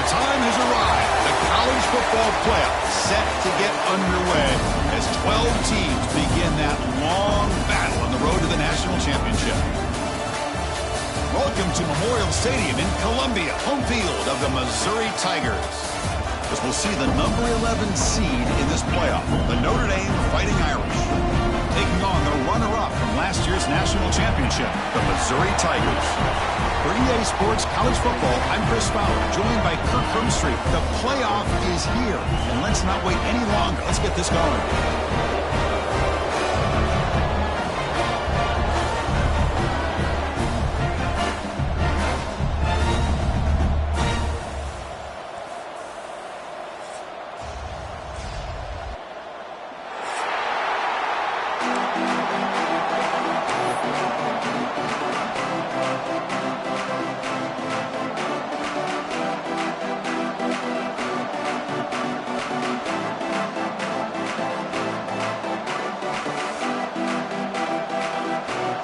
The time has arrived. The college football playoff set to get underway as 12 teams begin that long battle on the road to the national championship. Welcome to Memorial Stadium in Columbia, home field of the Missouri Tigers. As we'll see the number 11 seed in this playoff, the Notre Dame Fighting Irish, taking on the runner-up from last year's national championship, the Missouri Tigers. For EA Sports College Football, I'm Chris Fowler, joined by Kirk Hermstreet. The playoff is here, and let's not wait any longer. Let's get this going.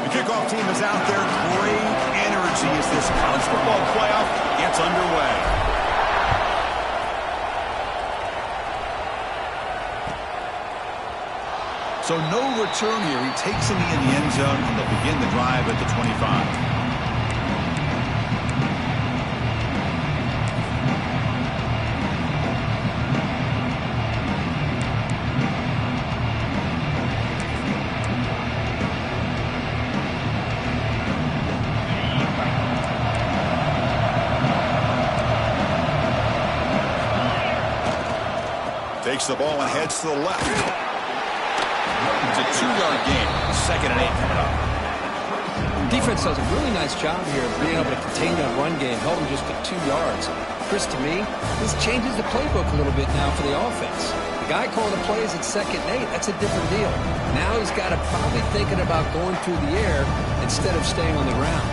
Kickoff team is out there. Great energy as this college football playoff gets underway. So no return here. He takes a knee in the end zone, and they'll begin the drive at the 25. Takes the ball and heads to the left. It's a 2-yard gain. 2nd and 8 coming up. Defense does a really nice job here of being able to contain that run game, held them just to 2 yards. Chris, to me, this changes the playbook a little bit now for the offense. The guy calling the plays at 2nd and 8, that's a different deal. Now he's got to probably thinking about going through the air instead of staying on the ground.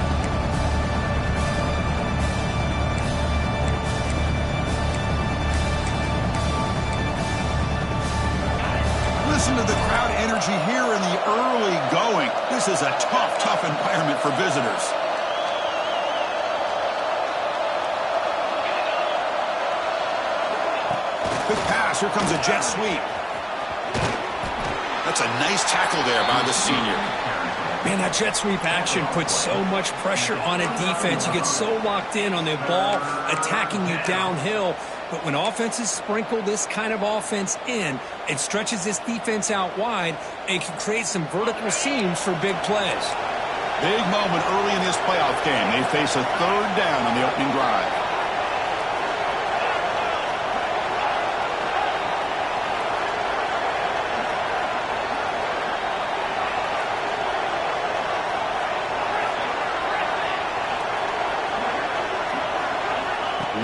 Listen to the crowd energy here in the early going. This is a tough environment for visitors. Good pass. Here comes a jet sweep. That's a nice tackle there by the senior. Man, that jet sweep action puts so much pressure on a defense. You get so locked in on the ball attacking you downhill. But when offenses sprinkle this kind of offense in, it stretches this defense out wide and can create some vertical seams for big plays. Big moment early in this playoff game. They face a 3rd down on the opening drive.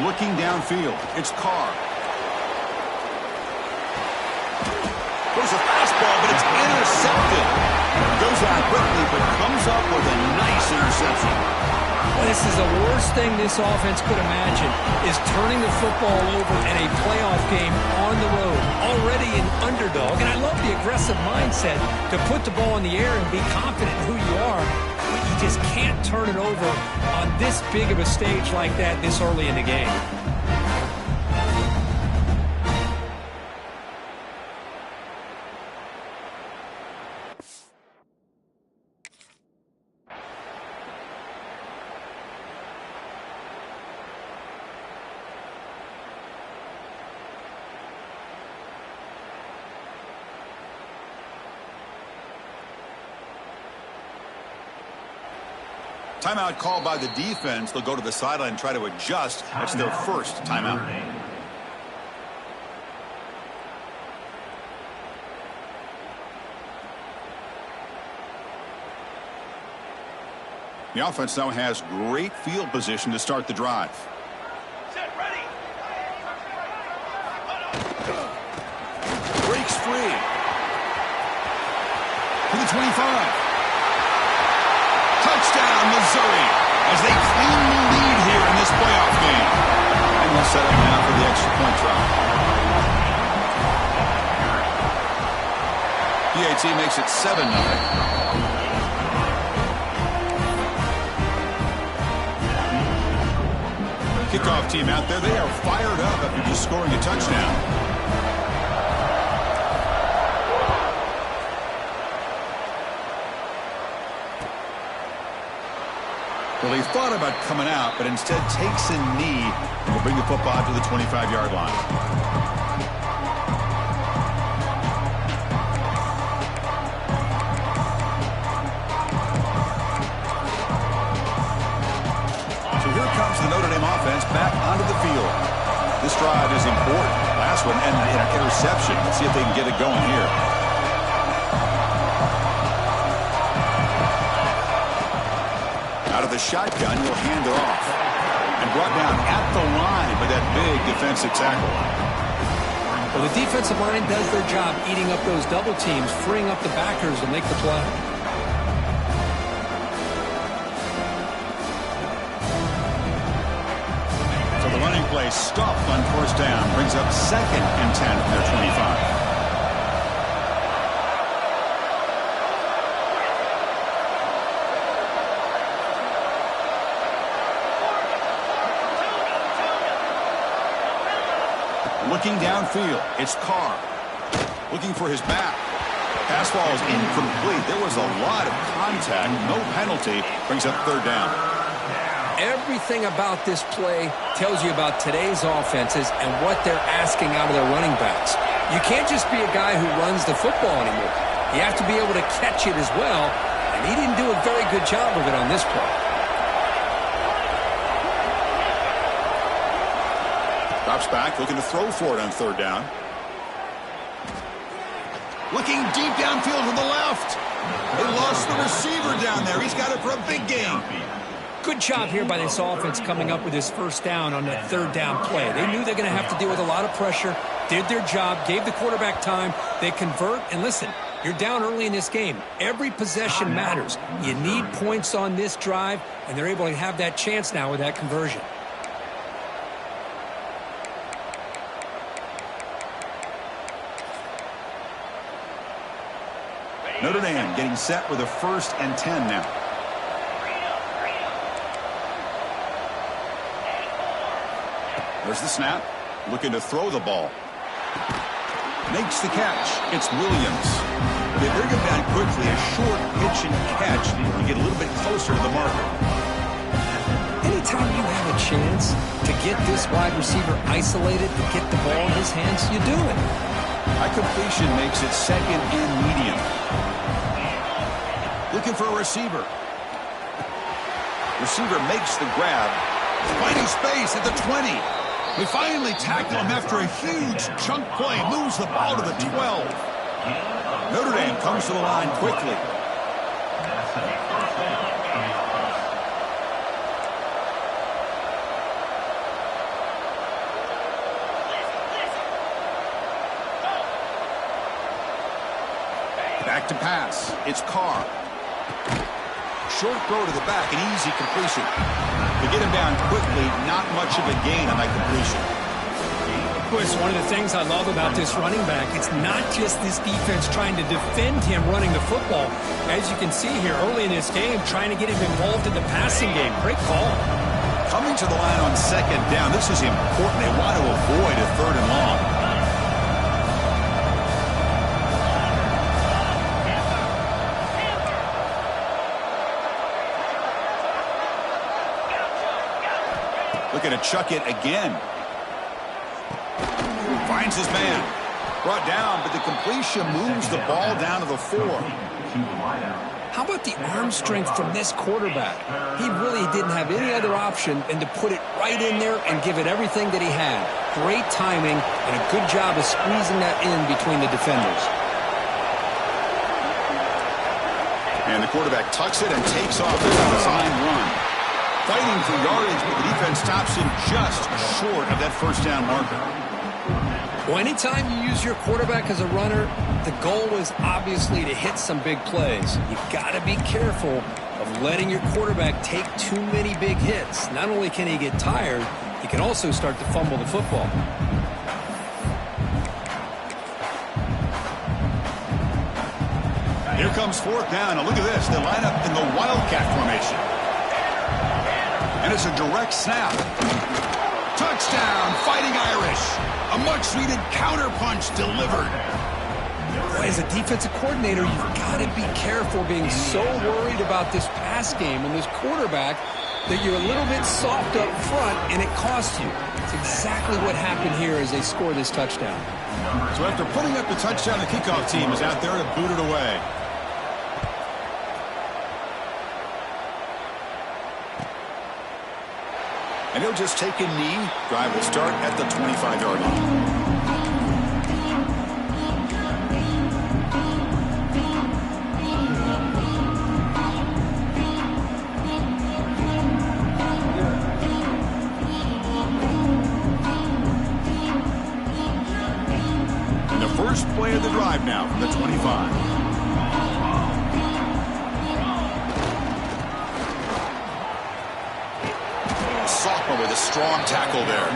Looking downfield, it's Carr. Goes a fastball, but it's intercepted. Goes out quickly, but comes up with a nice interception. Well, this is the worst thing this offense could imagine, is turning the football over in a playoff game on the road. Already an underdog, and I love the aggressive mindset to put the ball in the air and be confident in who you are. But you just can't turn it over on this big of a stage like that this early in the game. Timeout called by the defense. They'll go to the sideline and try to adjust. That's their first timeout. The offense now has great field position to start the drive. Set, ready. Breaks free. To the 25. Touchdown, Missouri, as they cleanly lead here in this playoff game. And we'll set up now for the extra point try. PAT makes it 7-0. Kickoff team out there, they are fired up after just scoring a touchdown. Well, he thought about coming out, but instead takes a knee and will bring the football to the 25-yard line. The Notre Dame offense back onto the field. This drive is important. Last one ended in an interception. Let's see if they can get it going here. Out of the shotgun, he'll hand it off. And brought down at the line by that big defensive tackle. Well, the defensive line does their job eating up those double teams, freeing up the backers to make the play. Play stopped on first down, brings up 2nd and 10 from their 25. Looking downfield, it's Carr. Looking for his back. Pass ball is incomplete. There was a lot of contact, no penalty, brings up 3rd down. Everything about this play tells you about today's offenses and what they're asking out of their running backs. You can't just be a guy who runs the football anymore. You have to be able to catch it as well, and he didn't do a very good job of it on this play. Drops back, looking to throw for it on 3rd down. Looking deep downfield to the left. They lost the receiver down there. He's got it for a big gain. Good job here by this offense coming up with his first down on that 3rd down play. They knew they're going to have to deal with a lot of pressure, did their job, gave the quarterback time. They convert, and listen, you're down early in this game. Every possession matters. You need points on this drive, and they're able to have that chance now with that conversion. Notre Dame getting set with a 1st and 10 now. There's the snap. Looking to throw the ball. Makes the catch. It's Williams. They bring him down quickly. A short pitch and catch to get a little bit closer to the marker. Anytime you have a chance to get this wide receiver isolated, to get the ball in his hands, you do it. High completion makes it 2nd and medium. Looking for a receiver. Receiver makes the grab. Finding space at the 20. We finally tackle him after a huge chunk play. Moves the ball to the 12. Notre Dame comes to the line quickly. Back to pass. It's Carr. Short throw to the back, an easy completion. To get him down quickly, not much of a gain on that completion. Chris, one of the things I love about this running back, it's not just this defense trying to defend him running the football. As you can see here early in this game, trying to get him involved in the passing game. Great call. Coming to the line on 2nd down, this is important. They want to avoid a 3rd and long. Looking to chuck it again. Finds his man. Brought down, but the completion moves the ball down to the 4. How about the arm strength from this quarterback? He really didn't have any other option than to put it right in there and give it everything that he had. Great timing and a good job of squeezing that in between the defenders. And the quarterback tucks it and takes off with a designed run. Fighting for yardage, but the defense stops him just short of that 1st down marker. Well, anytime you use your quarterback as a runner, the goal is obviously to hit some big plays. You got to be careful of letting your quarterback take too many big hits. Not only can he get tired, he can also start to fumble the football. Here comes 4th down. Now look at this. They line up in the Wildcat formation. And it's a direct snap. A much-needed counterpunch delivered. Boy, as a defensive coordinator, you've got to be careful being so worried about this pass game and this quarterback that you're a little bit soft up front and it costs you. It's exactly what happened here as they score this touchdown. So after putting up the touchdown, the kickoff team is out there to boot it away. And he'll just take a knee. Drive will start at the 25-yard line. And the first play of the drive now from the 25. Sophomore with a strong tackle there.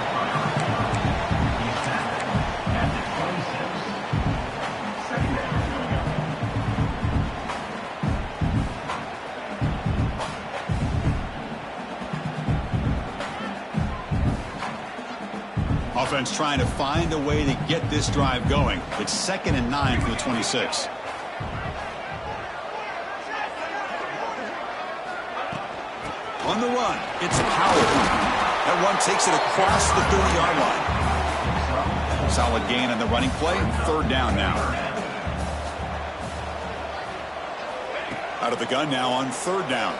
Offense trying to find a way to get this drive going. It's 2nd and 9 from the 26. On the run, it's power. That one takes it across the 30-yard line. Solid gain on the running play. 3rd down now. Out of the gun now on 3rd down.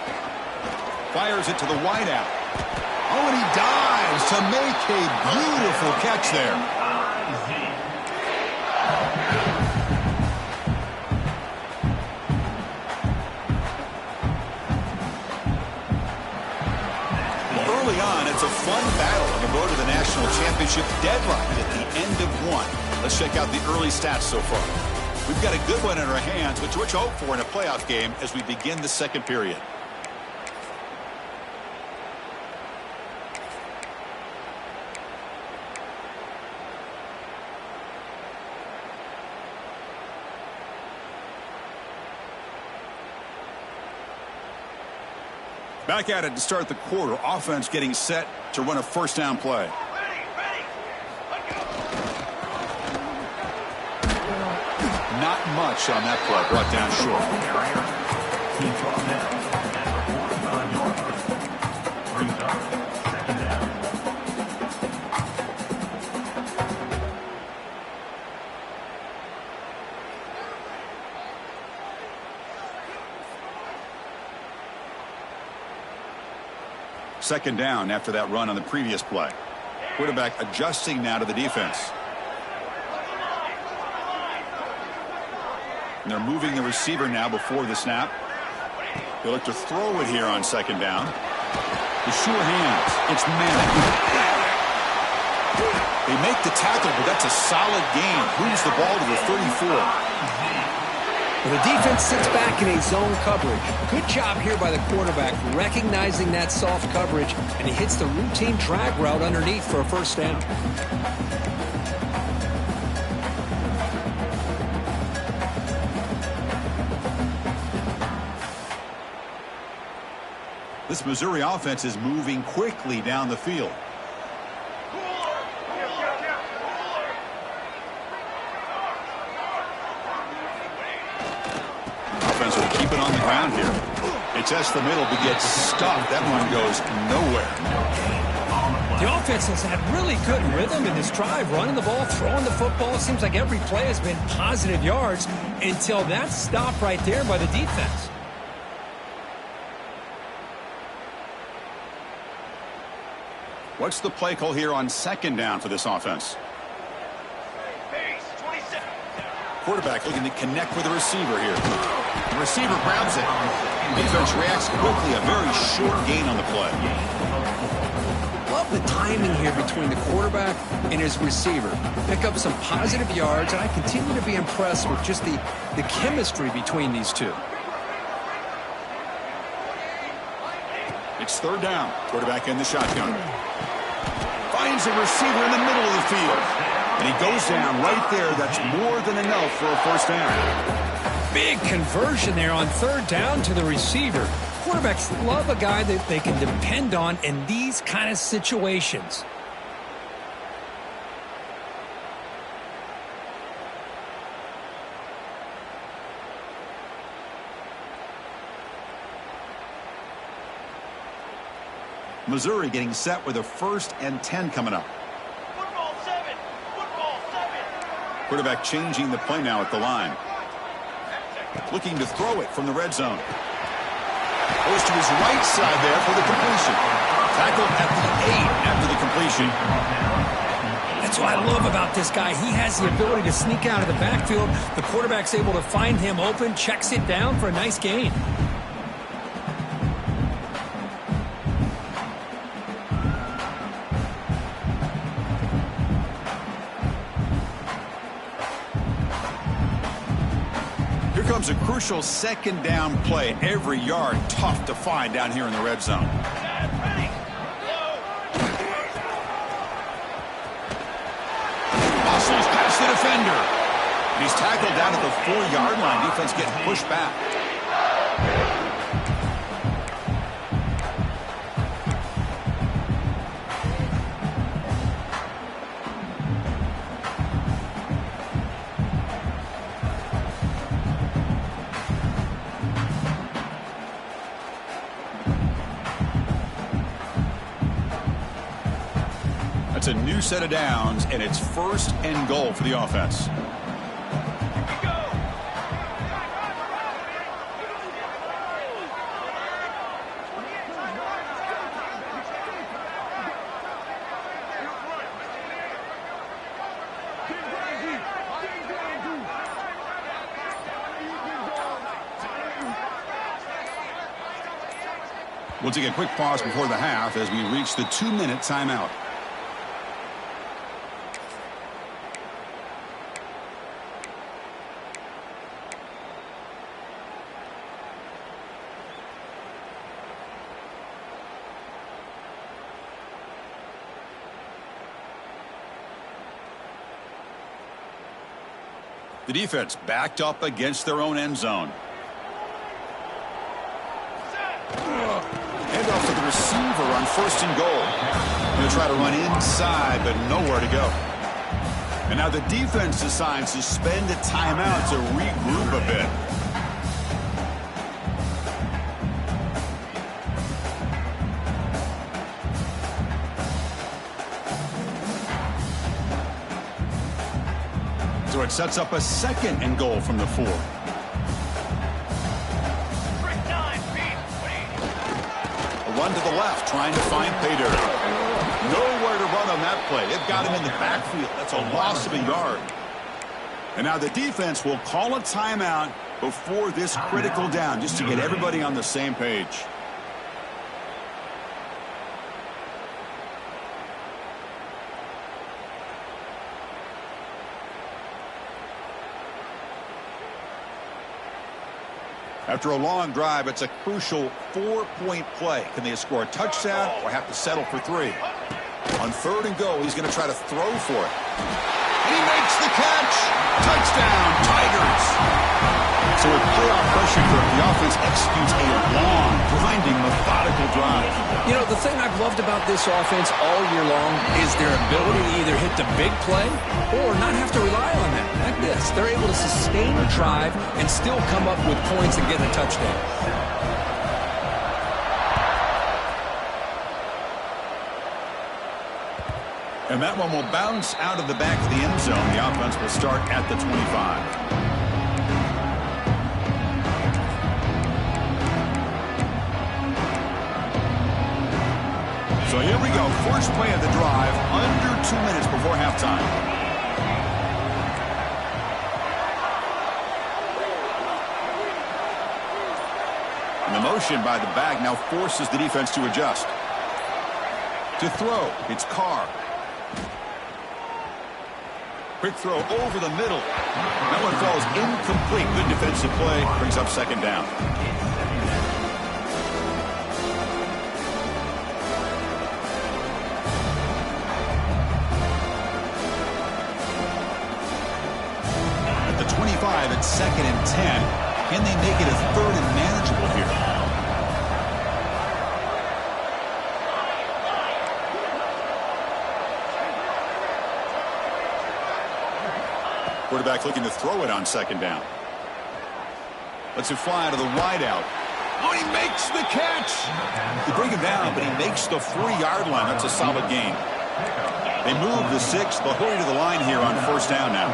Fires it to the wideout. Oh, and he dives to make a beautiful catch there. Early on, it's a fun battle on the road to the national championship deadline at the end of one. Let's check out the early stats so far. We've got a good one in our hands, which we're hope for in a playoff game as we begin the 2nd period. Back at it to start the quarter. Offense getting set to run a 1st down play. Not much on that play. Brought down short. Second down after that run on the previous play. Quarterback adjusting now to the defense. And they're moving the receiver now before the snap. They look to throw it here on 2nd down. The sure hands. It's Manning. They make the tackle, but that's a solid gain. Moves the ball to the 34. Well, the defense sits back in a zone coverage. Good job here by the quarterback recognizing that soft coverage, and he hits the routine drag route underneath for a 1st down. This Missouri offense is moving quickly down the field. Offense will keep it on the ground here. They test the middle, but gets stuck. That one goes nowhere. The offense has had really good rhythm in this drive, running the ball, throwing the football. It seems like every play has been positive yards until that stop right there by the defense. What's the play call here on 2nd down for this offense? Quarterback looking to connect with the receiver here. The receiver grabs it. Defense reacts quickly. A very short gain on the play. Love the timing here between the quarterback and his receiver. Pick up some positive yards, and I continue to be impressed with just the chemistry between these two. It's 3rd down. Quarterback in the shotgun. Finds a receiver in the middle of the field. And he goes down right there. That's more than enough for a 1st down. Big conversion there on 3rd down to the receiver. Quarterbacks love a guy that they can depend on in these kind of situations. Missouri getting set with a 1st and 10 coming up. Football 7. Football 7. Quarterback changing the play now at the line. Looking to throw it from the red zone. Goes to his right side there for the completion. Tackled at the 8 after the completion. That's what I love about this guy. He has the ability to sneak out of the backfield. The quarterback's able to find him open, checks it down for a nice gain. Here comes a crucial 2nd down play. Every yard tough to find down here in the red zone. Ready. Muscles past the defender. And he's tackled down at the 4-yard line. Defense getting pushed back. That's a new set of downs, and it's 1st and goal for the offense. We'll take a quick pause before the half as we reach the 2-minute timeout. The defense backed up against their own end zone. Handoff to the receiver on 1st and goal. Going to try to run inside, but nowhere to go. And now the defense decides to spend a timeout to regroup a bit. So it sets up a 2nd and goal from the 4. A run to the left, trying to find Pater. Nowhere to run on that play. They've got him in the backfield. That's a loss of a yard. And now the defense will call a timeout before this critical down, just to get everybody on the same page. After a long drive, it's a crucial 4-point play. Can they score a touchdown or have to settle for 3? On 3rd and goal, he's going to try to throw for it. And he makes the catch. Touchdown, Tigers. So with playoff pressure grip, the offense executes a long, grinding, methodical drive. You know, the thing I've loved about this offense all year long is their ability to either hit the big play or not have to rely on that. Like this, they're able to sustain a drive and still come up with points and get a touchdown. And that one will bounce out of the back of the end zone. The offense will start at the 25. So here we go. First play of the drive, under 2 minutes before halftime. And the motion by the back now forces the defense to adjust. To throw, it's Carr. Quick throw over the middle. That one falls incomplete. Good defensive play. Brings up 2nd down. At the 25, it's 2nd and 10. Can they make it a 3rd and manageable here? Quarterback looking to throw it on 2nd down. Lets it fly to the wide out. Oh, he makes the catch. They bring him down, but he makes the 4-yard line. That's a solid gain. They move the 6. They'll hurry to the line here on first down now.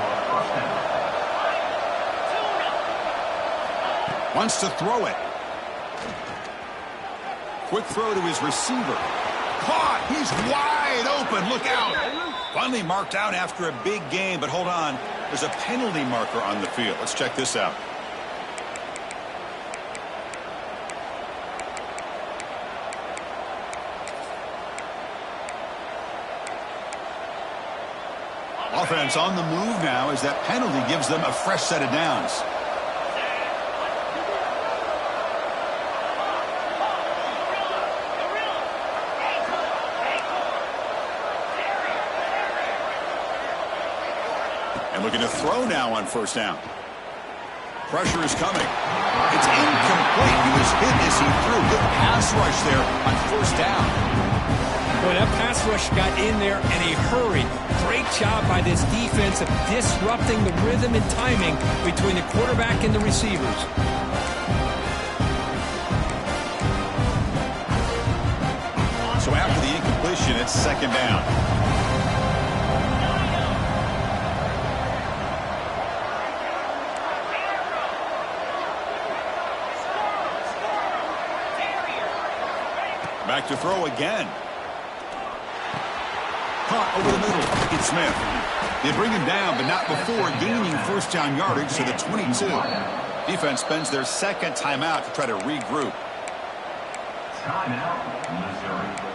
Wants to throw it. Quick throw to his receiver. Caught. He's wide open. Look out. Finally marked out after a big game, but hold on. There's a penalty marker on the field. Let's check this out. Offense on the move now as that penalty gives them a fresh set of downs. And looking to throw now on first down. Pressure is coming. It's incomplete. He was hit as he threw. Good pass rush there on first down. Boy, that pass rush got in there in a hurry. Great job by this defense of disrupting the rhythm and timing between the quarterback and the receivers. So after the incompletion, it's second down. Back to throw again. Caught over the middle. It's Smith. They bring him down, but not before gaining first down yardage to the 22. Defense spends their second timeout to try to regroup. Timeout, Missouri.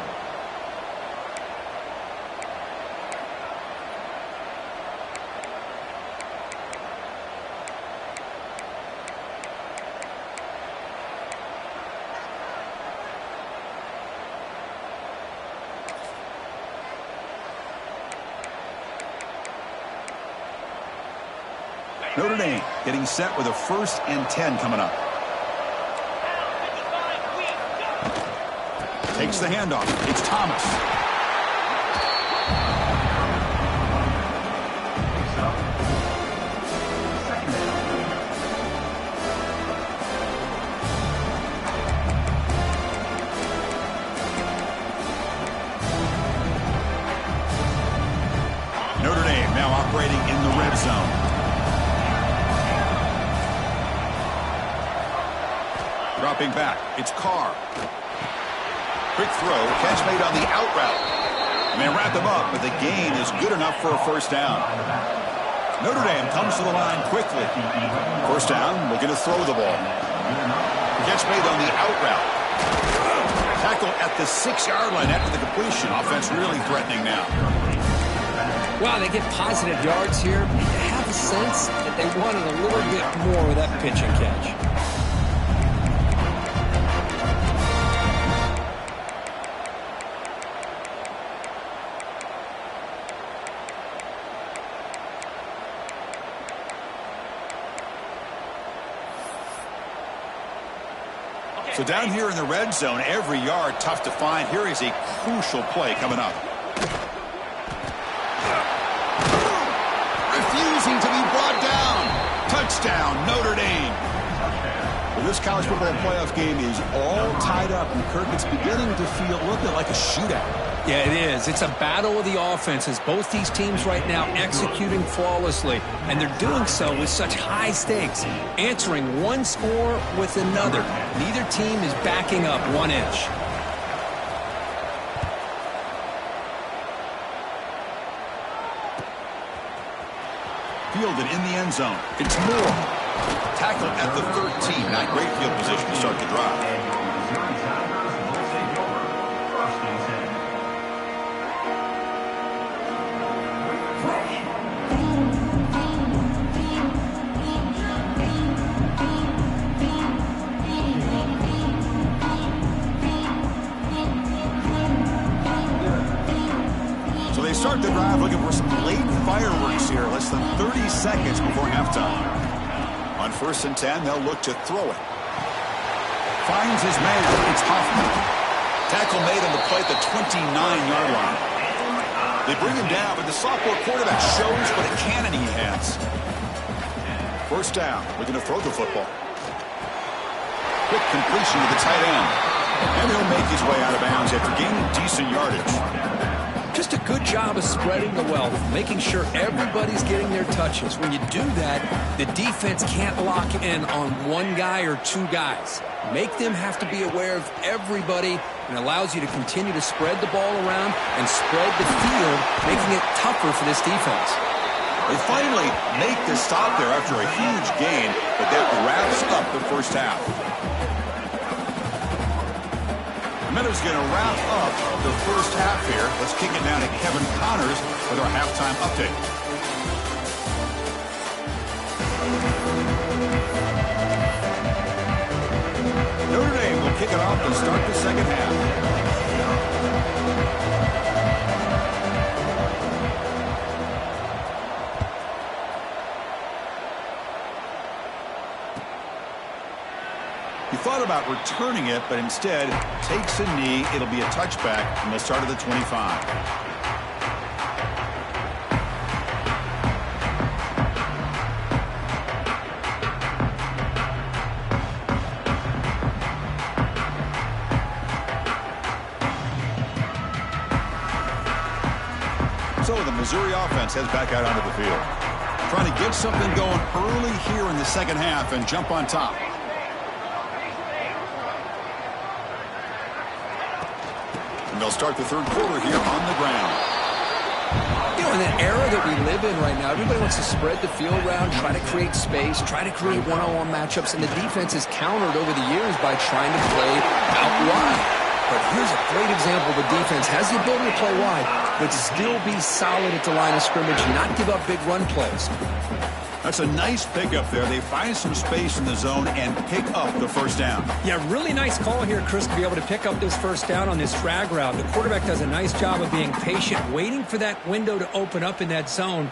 Notre Dame getting set with a 1st and 10 coming up. Takes the handoff. It's Thomas. Notre Dame now operating in the red zone. Dropping back, it's Carr. Quick throw, catch made on the out route. And they wrap him up, but the gain is good enough for a first down. Notre Dame comes to the line quickly. First down, looking to throw the ball. Catch made on the out route. Tackle at the 6-yard line after the completion. Offense really threatening now. Wow, they get positive yards here. You have a sense that they wanted a little bit more with that pitch and catch. So down here in the red zone, every yard tough to find. Here is a crucial play coming up. Refusing to be brought down. Touchdown, Notre Dame. Well, this college football playoff game is all tied up, and Kirk, it's beginning to feel a little bit like a shootout. Yeah, it is. It's a battle of the offenses. Both these teams right now executing flawlessly, and they're doing so with such high stakes, answering one score with another. Neither team is backing up 1 inch. Fielded in the end zone. It's Moore. Tackled at the 13. Not great field position to start the drive. Start the drive looking for some late fireworks here. Less than 30 seconds before halftime. On 1st and 10, they'll look to throw it. Finds his man. It's Hoffman. Tackle made on the play at the 29-yard line. They bring him down, but the sophomore quarterback shows what a cannon he has. First down. Looking to throw the football. quick completion to the tight end. And he'll make his way out of bounds after gaining decent yardage. Just a good job of spreading the wealth, making sure everybody's getting their touches. When you do that, the defense can't lock in on one guy or two guys. Make them have to be aware of everybody, and allows you to continue to spread the ball around and spread the field, making it tougher for this defense. They finally make the stop there after a huge gain, but that wraps up the first half. Miller's going to wrap up the first half here. Let's kick it down to Kevin Connors with our halftime update. Notre Dame will kick it off and start the second half. He thought about returning it, but instead takes a knee. It'll be a touchback from the start of the 25. So the Missouri offense heads back out onto the field, trying to get something going early here in the second half and jump on top. And they'll start the third quarter here on the ground. You know, in the era that we live in right now, everybody wants to spread the field around, try to create space, try to create one-on-one matchups, and the defense is countered over the years by trying to play out wide. But here's a great example. The defense has the ability to play wide, but still be solid at the line of scrimmage and not give up big run plays. That's a nice pickup there. They find some space in the zone and pick up the first down. Yeah, really nice call here, Chris, to be able to pick up this first down on this drag route. The quarterback does a nice job of being patient, waiting for that window to open up in that zone.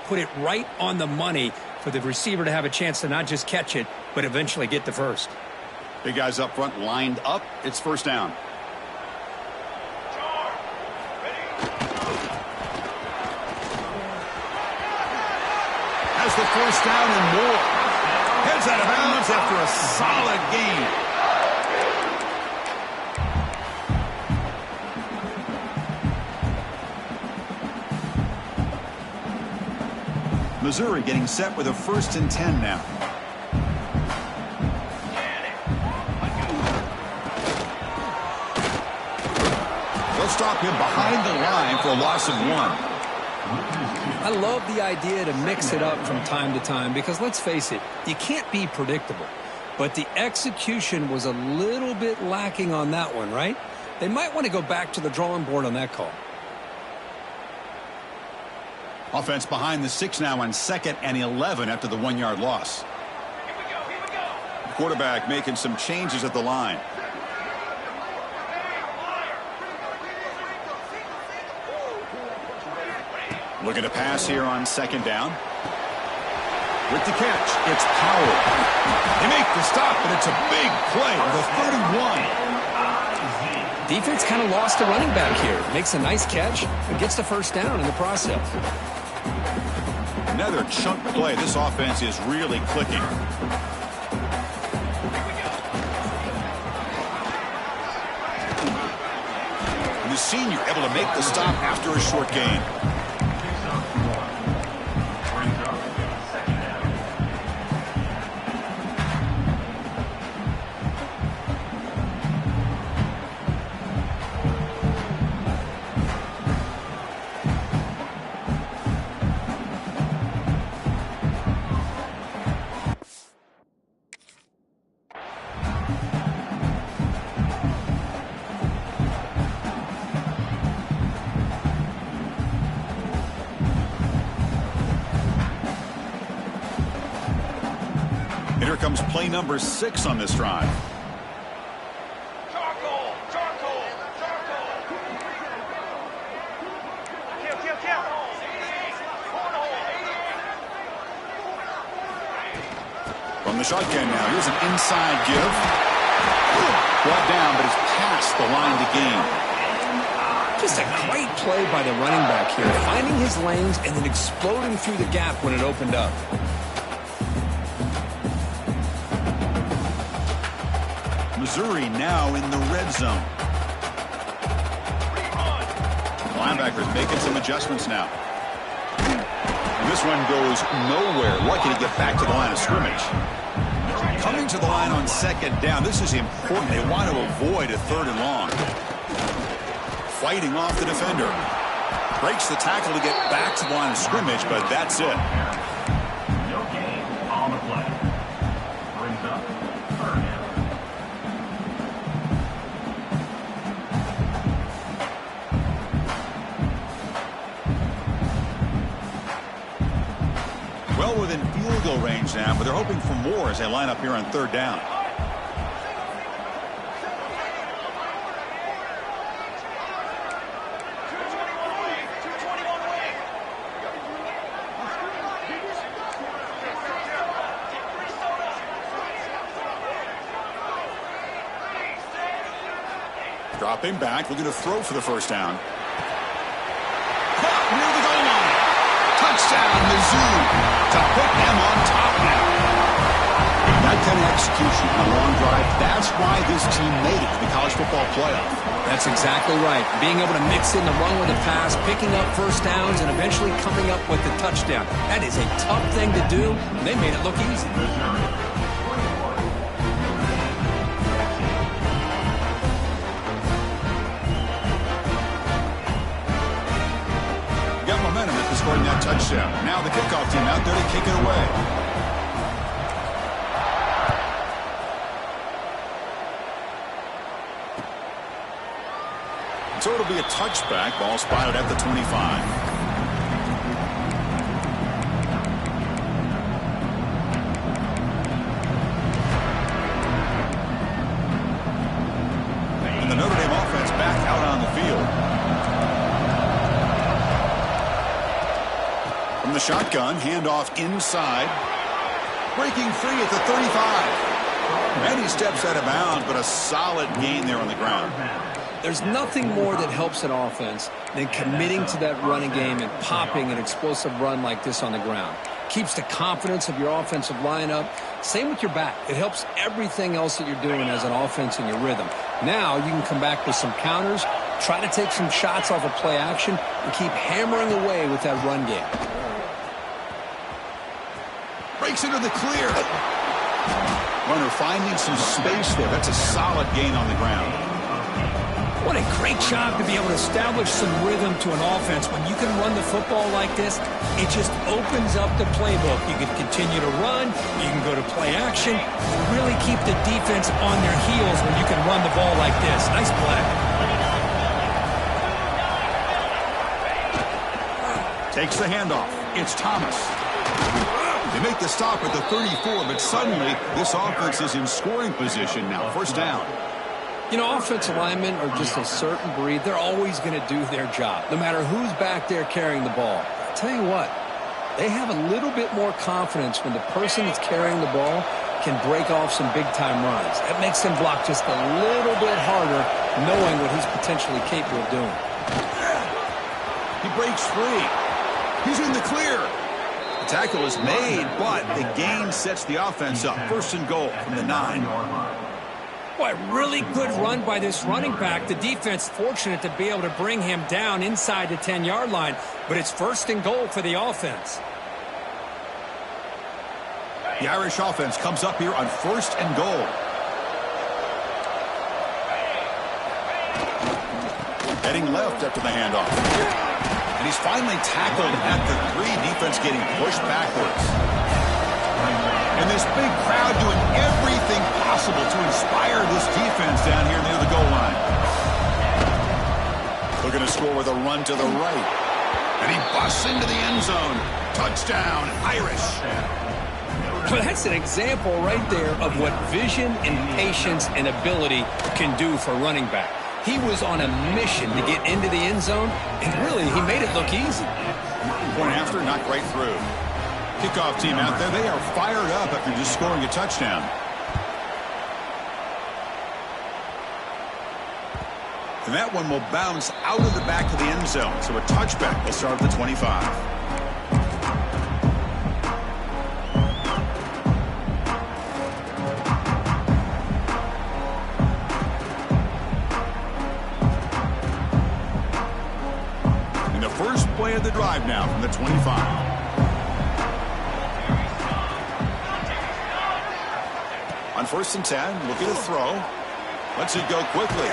Put it right on the money for the receiver to have a chance to not just catch it, but eventually get the first. Big guys up front lined up. It's first down. Has the first down and more. Heads out of bounds after a solid gain. Missouri getting set with a 1st and 10 now. They'll stop him behind the line for a loss of 1. I love the idea to mix it up from time to time because, let's face it, you can't be predictable. But the execution was a little bit lacking on that one, right? They might want to go back to the drawing board on that call. Offense behind the 6 now on 2nd and 11 after the 1-yard loss. Here we go. Quarterback making some changes at the line. Looking to pass here on 2nd down. With the catch, it's Powell. They make the stop, and it's a big play to the 31. Defense kind of lost the running back here. Makes a nice catch and gets the first down in the process. Another chunk play. This offense is really clicking. And the senior able to make the stop after a short gain. Here comes play number 6 on this drive. Charcoal. Kill. From the shotgun now, here's an inside give. Brought down, but it's past the line to gain. Just a great play by the running back here, finding his lanes and then exploding through the gap when it opened up. Missouri now in the red zone. Linebackers making some adjustments now. And this one goes nowhere. Lucky to get back to the line of scrimmage. Coming to the line on second down. This is important. They want to avoid a 3rd and long. Fighting off the defender. Breaks the tackle to get back to the line of scrimmage, but that's it. No gain on the play. Brings up 3rd down. Well within field goal range now, but they're hoping for more as they line up here on 3rd down. Dropping back, looking to throw for the 1st down. Caught near the goal line. Touchdown, Mizzou, to put them on top now. That kind of execution on a long drive, that's why this team made it to the college football playoff. That's exactly right. Being able to mix in the run with the pass, picking up 1st downs, and eventually coming up with the touchdown. That is a tough thing to do, and they made it look easy. Scoring that touchdown. Now the kickoff team out there to kick it away. So it'll be a touchback. Ball spotted at the 25. And the Notre Dame offense back out on the field. From the shotgun, handoff inside. Breaking free at the 35. And he steps out of bounds, but a solid gain there on the ground. There's nothing more that helps an offense than committing to that running game and popping an explosive run like this on the ground. Keeps the confidence of your offensive line up. Same with your back. It helps everything else that you're doing as an offense in your rhythm. Now you can come back with some counters, try to take some shots off of play action, and keep hammering away with that run game. Breaks into the clear. Runner finding some space there. That's a solid gain on the ground. What a great job to be able to establish some rhythm to an offense. When you can run the football like this, it just opens up the playbook. You can continue to run. You can go to play action. Really keep the defense on their heels when you can run the ball like this. Nice play. Takes the handoff. It's Thomas. They make the stop at the 34, but suddenly this offense is in scoring position now. 1st down. You know, offensive linemen are just a certain breed. They're always going to do their job, no matter who's back there carrying the ball. I'll tell you what, they have a little bit more confidence when the person that's carrying the ball can break off some big-time runs. That makes them block just a little bit harder, knowing what he's potentially capable of doing. He breaks free. He's in the clear. The tackle is made, but the gain sets the offense up. 1st and goal from the 9. Boy, really good run by this running back. The defense fortunate to be able to bring him down inside the 10-yard line, but it's 1st and goal for the offense. The Irish offense comes up here on 1st and goal. Heading left after the handoff. And he's finally tackled at the 3. Defense getting pushed backwards. And this big crowd doing everything possible to inspire this defense down here near the goal line. Looking to score with a run to the right. And he busts into the end zone. Touchdown, Irish. Well, that's an example right there of what vision and patience and ability can do for running back. He was on a mission to get into the end zone, and really, he made it look easy. Point after, knocked right through. Kickoff team out there, they are fired up after just scoring a touchdown. And that one will bounce out of the back of the end zone, so a touchback will start at the 25. the first play of the drive now from the 25. On 1st and 10, looking to throw. Lets it go quickly.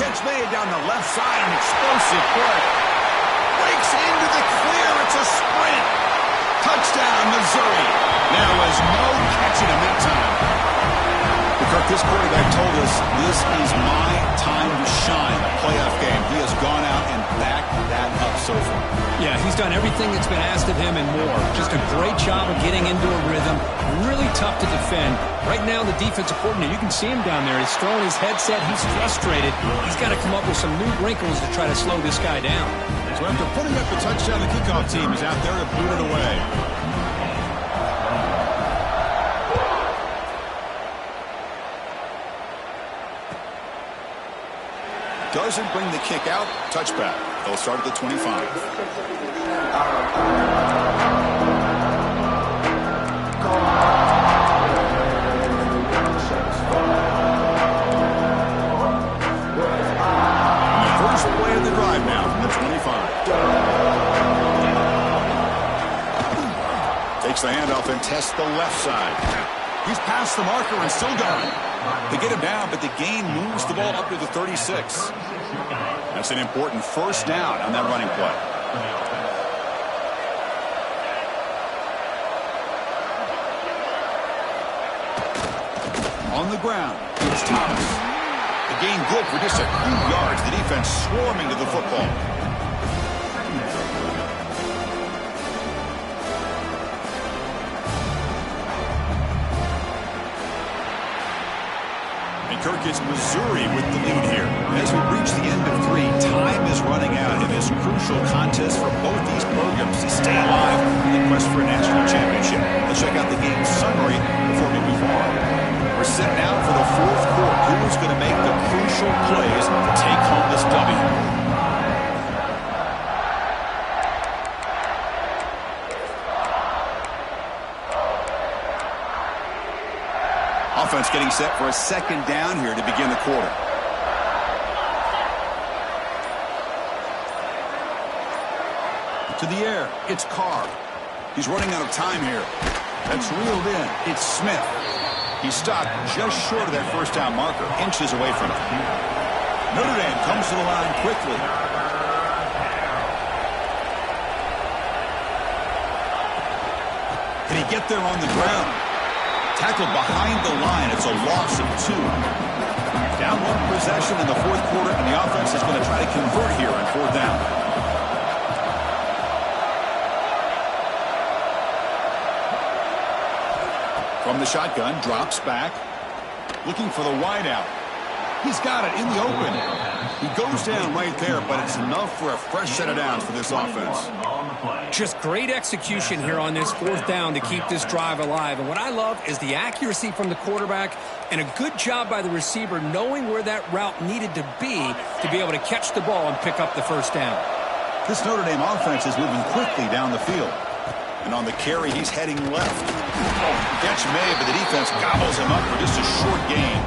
Catch made down the left side, an explosive play. Breaks into the clear, it's a sprint. Touchdown, Missouri. Now has no catching him that time. Kirk, this quarterback told us this is my time to shine, a playoff game. He has gone out and backed that up so far. Yeah, he's done everything that's been asked of him and more. Just a great job of getting into a rhythm. Really tough to defend. Right now, the defensive coordinator, you can see him down there. He's throwing his headset. He's frustrated. He's got to come up with some new wrinkles to try to slow this guy down. So after putting up the touchdown, the kickoff team is out there to boot it away. Doesn't bring the kick out. Touchback. They'll start at the 25. First play of the drive now from the 25. Takes the handoff and tests the left side. He's past the marker and still going. They get him down, but the gain moves the ball up to the 36. That's an important first down on that running play. On the ground, it's Thomas. The gain good for just a few yards. The defense swarming to the football. Kirk, it's Missouri with the lead here. As we reach the end of 3, time is running out in this crucial contest for both these programs to stay alive in the quest for a national championship. Let's check out the game summary before we move on. We're set now for the 4th quarter. Who's going to make the crucial plays to take home this W? Offense getting set for a 2nd down here to begin the quarter. To the air, it's Carr. He's running out of time here. That's reeled in. It's Smith. He stopped just short of that first down marker, inches away from it. Notre Dame comes to the line quickly. Can he get there on the ground? Tackled behind the line. It's a loss of 2. Down 1 possession in the 4th quarter, and the offense is going to try to convert here on 4th down. From the shotgun, drops back. Looking for the wideout. He's got it in the open. He goes down right there, but it's enough for a fresh set of downs for this offense. Just great execution here on this 4th down to keep this drive alive. And what I love is the accuracy from the quarterback and a good job by the receiver knowing where that route needed to be able to catch the ball and pick up the first down. This Notre Dame offense is moving quickly down the field. And on the carry, he's heading left. Catch made, but the defense gobbles him up for just a short gain.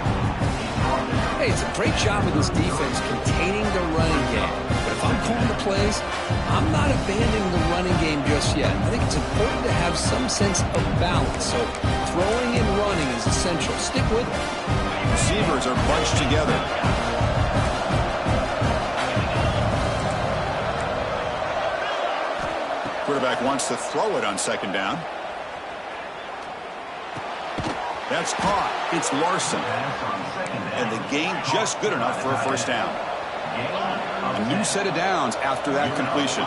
Hey, it's a great job of this defense containing the running game. But if I'm calling the plays, I'm not abandoning the running game just yet. I think it's important to have some sense of balance. So throwing and running is essential. Stick with it. Receivers are bunched together. Quarterback wants to throw it on 2nd down. That's caught. It's Larson. And the gain just good enough for a first down. A new set of downs after that completion.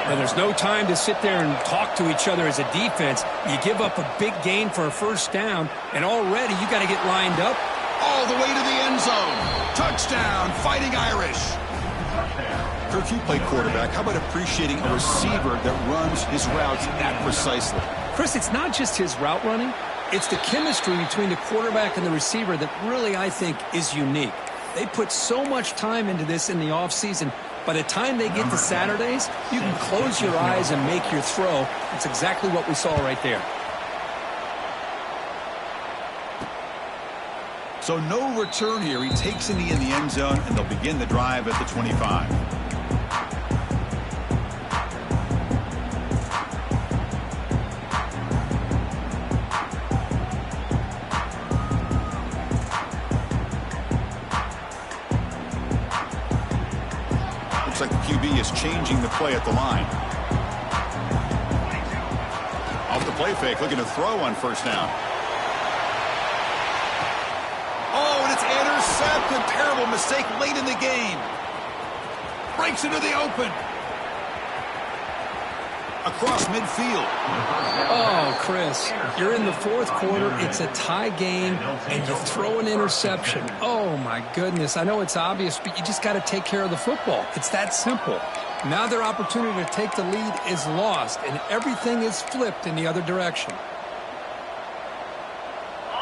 And there's no time to sit there and talk to each other as a defense. You give up a big gain for a first down, and already you got to get lined up. All the way to the end zone. Touchdown, Fighting Irish. Kirk, you play quarterback. How about appreciating a receiver that runs his routes that precisely? Chris, it's not just his route running. It's the chemistry between the quarterback and the receiver that really, I think, is unique. They put so much time into this in the offseason. By the time they get to Saturdays, you can close your eyes and make your throw. That's exactly what we saw right there. So no return here. He takes in the end zone, and they'll begin the drive at the 25. changing the play at the line. Off the play fake, looking to throw on first down. Oh, and it's intercepted. Terrible mistake late in the game. Breaks into the open. Across midfield. Oh, Chris, you're in the fourth quarter. It's a tie game, and you throw an interception. Oh, my goodness. I know it's obvious, but you just got to take care of the football. It's that simple. Now their opportunity to take the lead is lost, and everything is flipped in the other direction.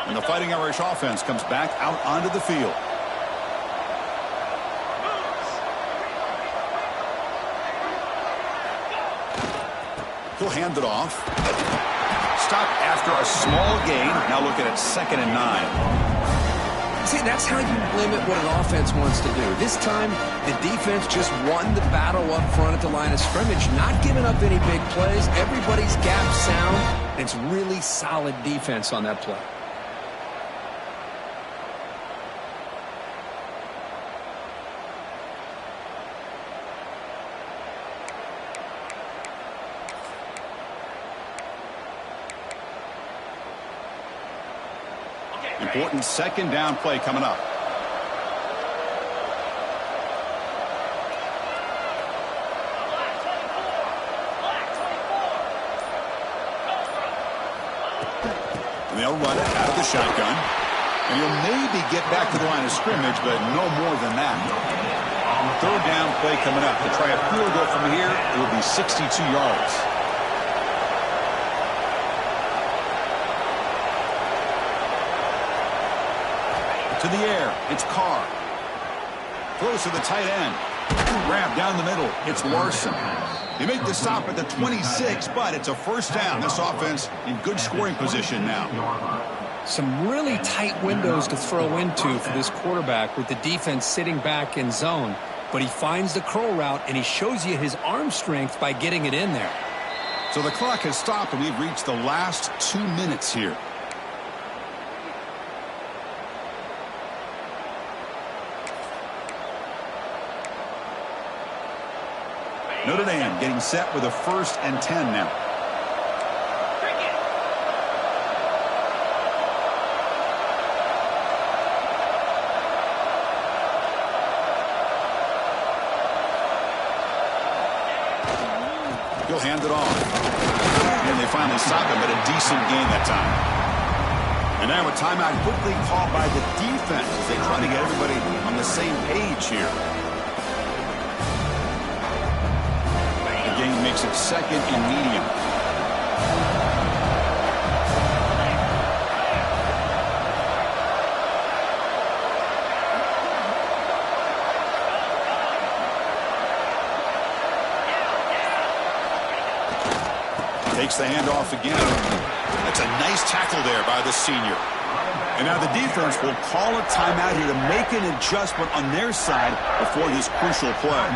And the Fighting Irish offense comes back out onto the field. He'll hand it off. Stop after a small gain. Now looking at 2nd and 9. See, that's how you limit what an offense wants to do. This time, the defense just won the battle up front at the line of scrimmage, not giving up any big plays. Everybody's gap sound, and it's really solid defense on that play. Important 2nd down play coming up. And they'll run it out of the shotgun. And he'll maybe get back to the line of scrimmage, but no more than that. 3rd down play coming up. To try a field goal from here, it will be 62 yards. To the air, it's Carr. Throws to the tight end. Grab down the middle, it's Larson. They make the stop at the 26, but it's a first down. This offense in good scoring position now. Some really tight windows to throw into for this quarterback with the defense sitting back in zone. But he finds the curl route, and he shows you his arm strength by getting it in there. So the clock has stopped, and we've reached the last 2 minutes here. Notre Dame getting set with a 1st and 10 now. He'll hand it off. And they finally stop him at a decent gain that time. And now a timeout quickly called by the defense as they try to get everybody on the same page here. Game makes it 2nd and medium. Takes the handoff again. That's a nice tackle there by the senior. And now the defense will call a timeout here to make an adjustment on their side before this crucial play.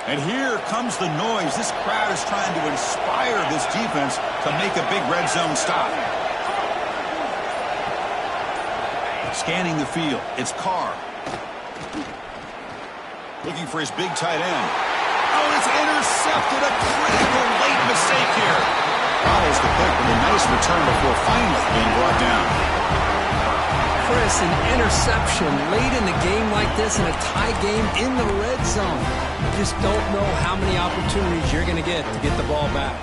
And here comes the noise. This crowd is trying to inspire this defense to make a big red zone stop. Scanning the field, it's Carr. Looking for his big tight end. Oh, it's intercepted. A critical late mistake here. Follows the pick with a nice return before finally being brought down. Chris, an interception late in the game like this in a tie game in the red zone. You just don't know how many opportunities you're going to get the ball back.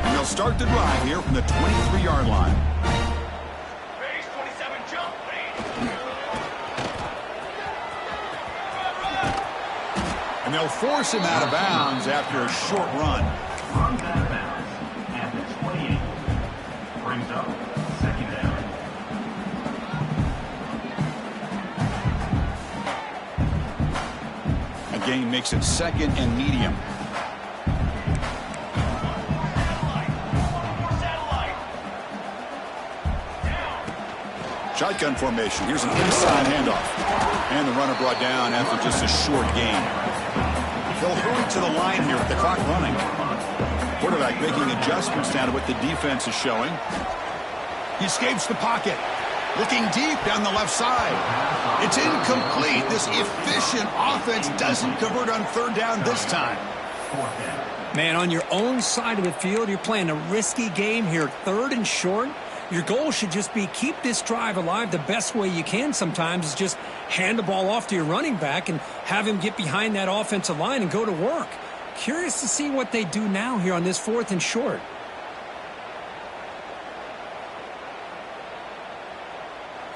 And they'll start the drive here from the 23-yard line. Phase 27 jump. And they'll force him out of bounds after a short run. Runs out of bounds at the 28. Brings up 2nd down. A gain makes it 2nd and medium. Shotgun formation. Here's an inside handoff. And the runner brought down after just a short gain. They'll hurry to the line here with the clock running. Quarterback making adjustments down to what the defense is showing. He escapes the pocket. Looking deep down the left side. It's incomplete. This efficient offense doesn't convert on third down this time. Man, on your own side of the field, you're playing a risky game here. Third and short. Your goal should just be keep this drive alive the best way you can sometimes is just hand the ball off to your running back and have him get behind that offensive line and go to work. Curious to see what they do now here on this 4th and short.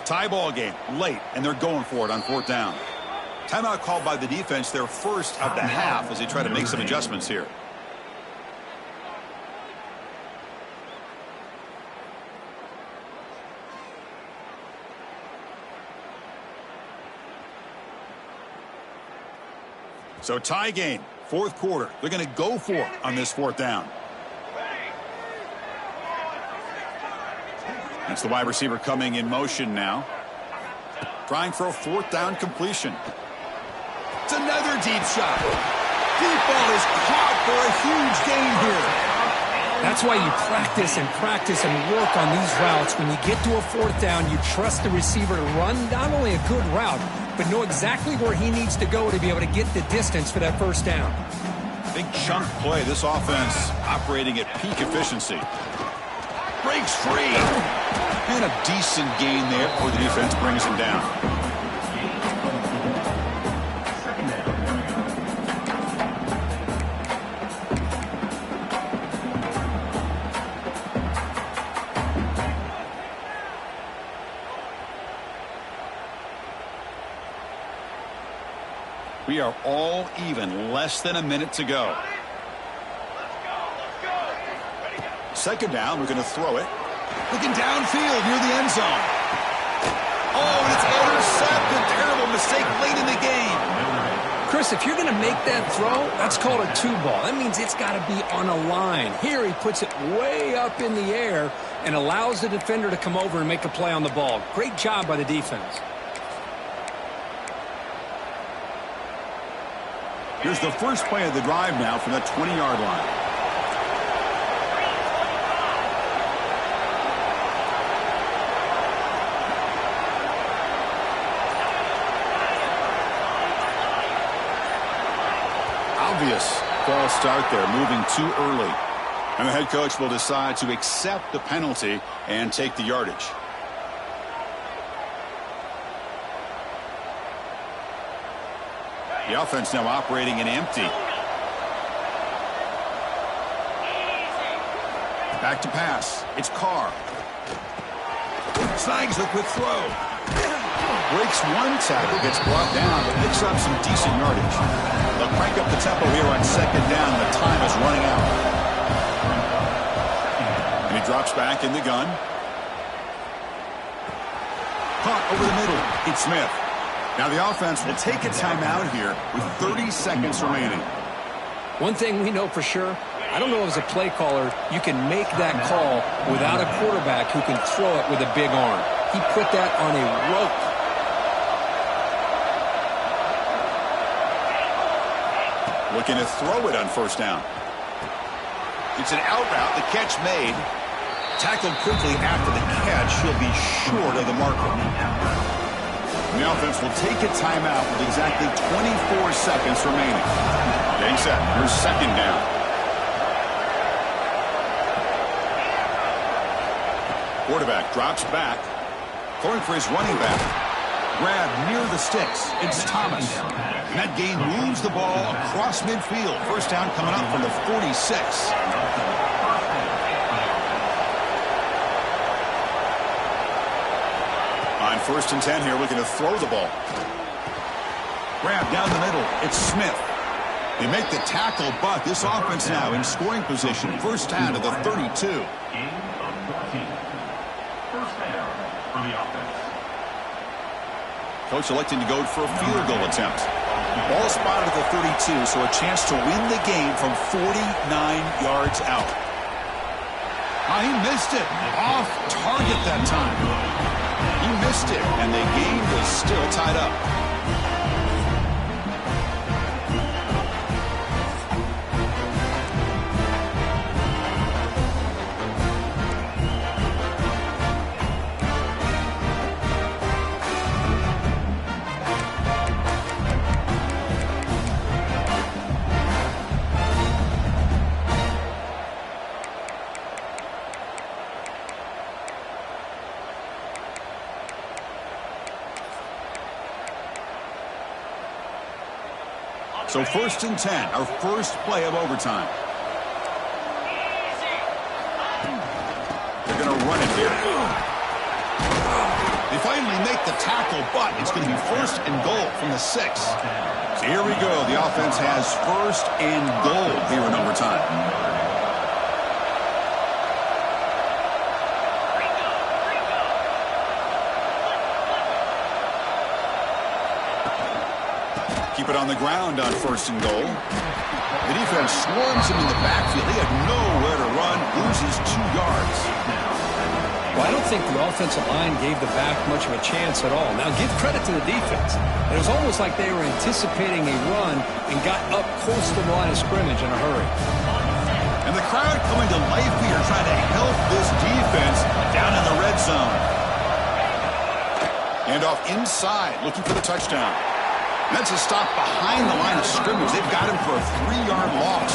Tie ball game, late, and they're going for it on 4th down. Timeout called by the defense, their first of the half as they try to make some adjustments here. So tie game, 4th quarter. They're going to go for it on this 4th down. That's the wide receiver coming in motion now. Trying for a 4th down completion. It's another deep shot. Deep ball is caught for a huge gain here. That's why you practice and work on these routes. When you get to a 4th down, you trust the receiver to run not only a good route, but know exactly where he needs to go to be able to get the distance for that 1st down. Big chunk play. This offense operating at peak efficiency. Breaks free. And a decent gain there before the defense brings him down. We are all even, less than a minute to go. 2nd down, we're going to throw it. Looking downfield near the end zone. Oh, and it's intercepted. Terrible mistake late in the game. Chris, if you're going to make that throw, that's called a 2-ball. That means it's got to be on a line. Here he puts it way up in the air and allows the defender to come over and make a play on the ball. Great job by the defense. Here's the first play of the drive now from the 20-yard line. Obvious false start there, moving too early. And the head coach will decide to accept the penalty and take the yardage. The offense now operating in empty. Back to pass. It's Carr. Snags the quick throw. Breaks one tackle, gets brought down, but picks up some decent yardage. They'll crank up the tempo here on 2nd down. The time is running out. And he drops back in the gun. Caught over the middle. It's Smith. Now the offense will take a timeout here with 30 seconds remaining. One thing we know for sure, I don't know as a play caller, you can make that call without a quarterback who can throw it with a big arm. He put that on a rope. Looking to throw it on 1st down. It's an out route. The catch made. Tackled quickly after the catch. He'll be short of the marker. And the offense will take a timeout with exactly 24 seconds remaining. Getting set. Here's 2nd down. Quarterback drops back. Throwing for his running back. Grab near the sticks. It's Thomas. And that gain moves the ball across midfield. 1st down coming up from the 46. On 1st and 10 here, looking to throw the ball. Grab down the middle. It's Smith. They make the tackle, but this offense now in scoring position. 1st down to the 32. Gain of 14. 1st down for the offense. Coach electing to go for a field goal attempt. Ball spotted at the 32, so a chance to win the game from 49 yards out. He missed it. Off target that time. He missed it, and the game was still tied up. So 1st and 10, our first play of overtime. They're going to run it here. They finally make the tackle, but it's going to be 1st and goal from the 6. So here we go. The offense has 1st and goal here in overtime. Keep it on the ground on 1st and goal. The defense swarms him in the backfield. He had nowhere to run, loses 2 yards. Well, I don't think the offensive line gave the back much of a chance at all. Now, give credit to the defense. It was almost like they were anticipating a run and got up close to the line of scrimmage in a hurry. And the crowd coming to life here trying to help this defense down in the red zone. And off inside, looking for the touchdown. That's a stop behind the line of scrimmage. They've got him for a 3-yard loss.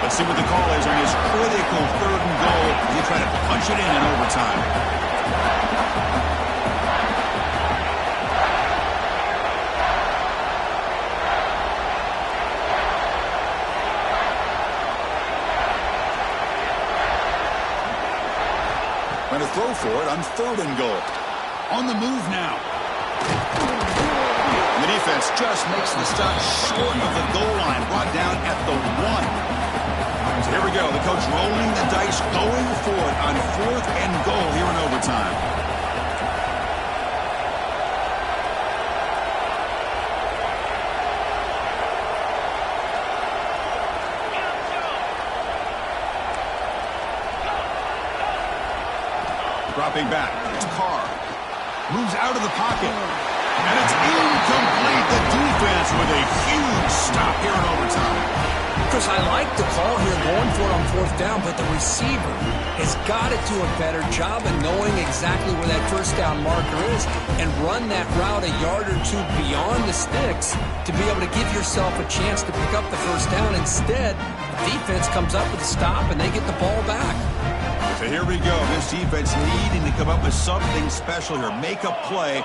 Let's see what the call is on his critical 3rd and goal as he try to punch it in overtime. Going to throw for it on 3rd and goal. On the move now. The defense just makes the stop short of the goal line, brought down at the 1. So here we go. The coach rolling the dice, going for it on 4th and goal here in overtime. Dropping back. It's Carr. Moves out of the pocket. And it's incomplete. The defense with a huge stop here in overtime. Chris, I like the call here going for it on 4th down, but the receiver has got to do a better job of knowing exactly where that 1st down marker is and run that route a yard or 2 beyond the sticks to be able to give yourself a chance to pick up the 1st down. Instead, the defense comes up with a stop and they get the ball back. So here we go. This defense needing to come up with something special here. Make a play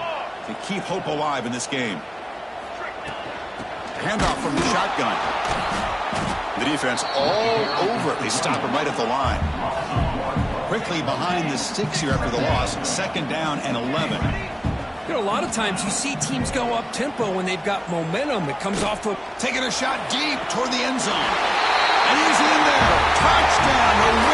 to keep hope alive in this game. Handoff from the shotgun. The defense all over it. They stop him right at the line. Quickly behind the sticks here after the loss. 2nd down and 11. You know, a lot of times you see teams go up-tempo when they've got momentum. It comes off of taking a shot deep toward the end zone. And he's in there. Touchdown. The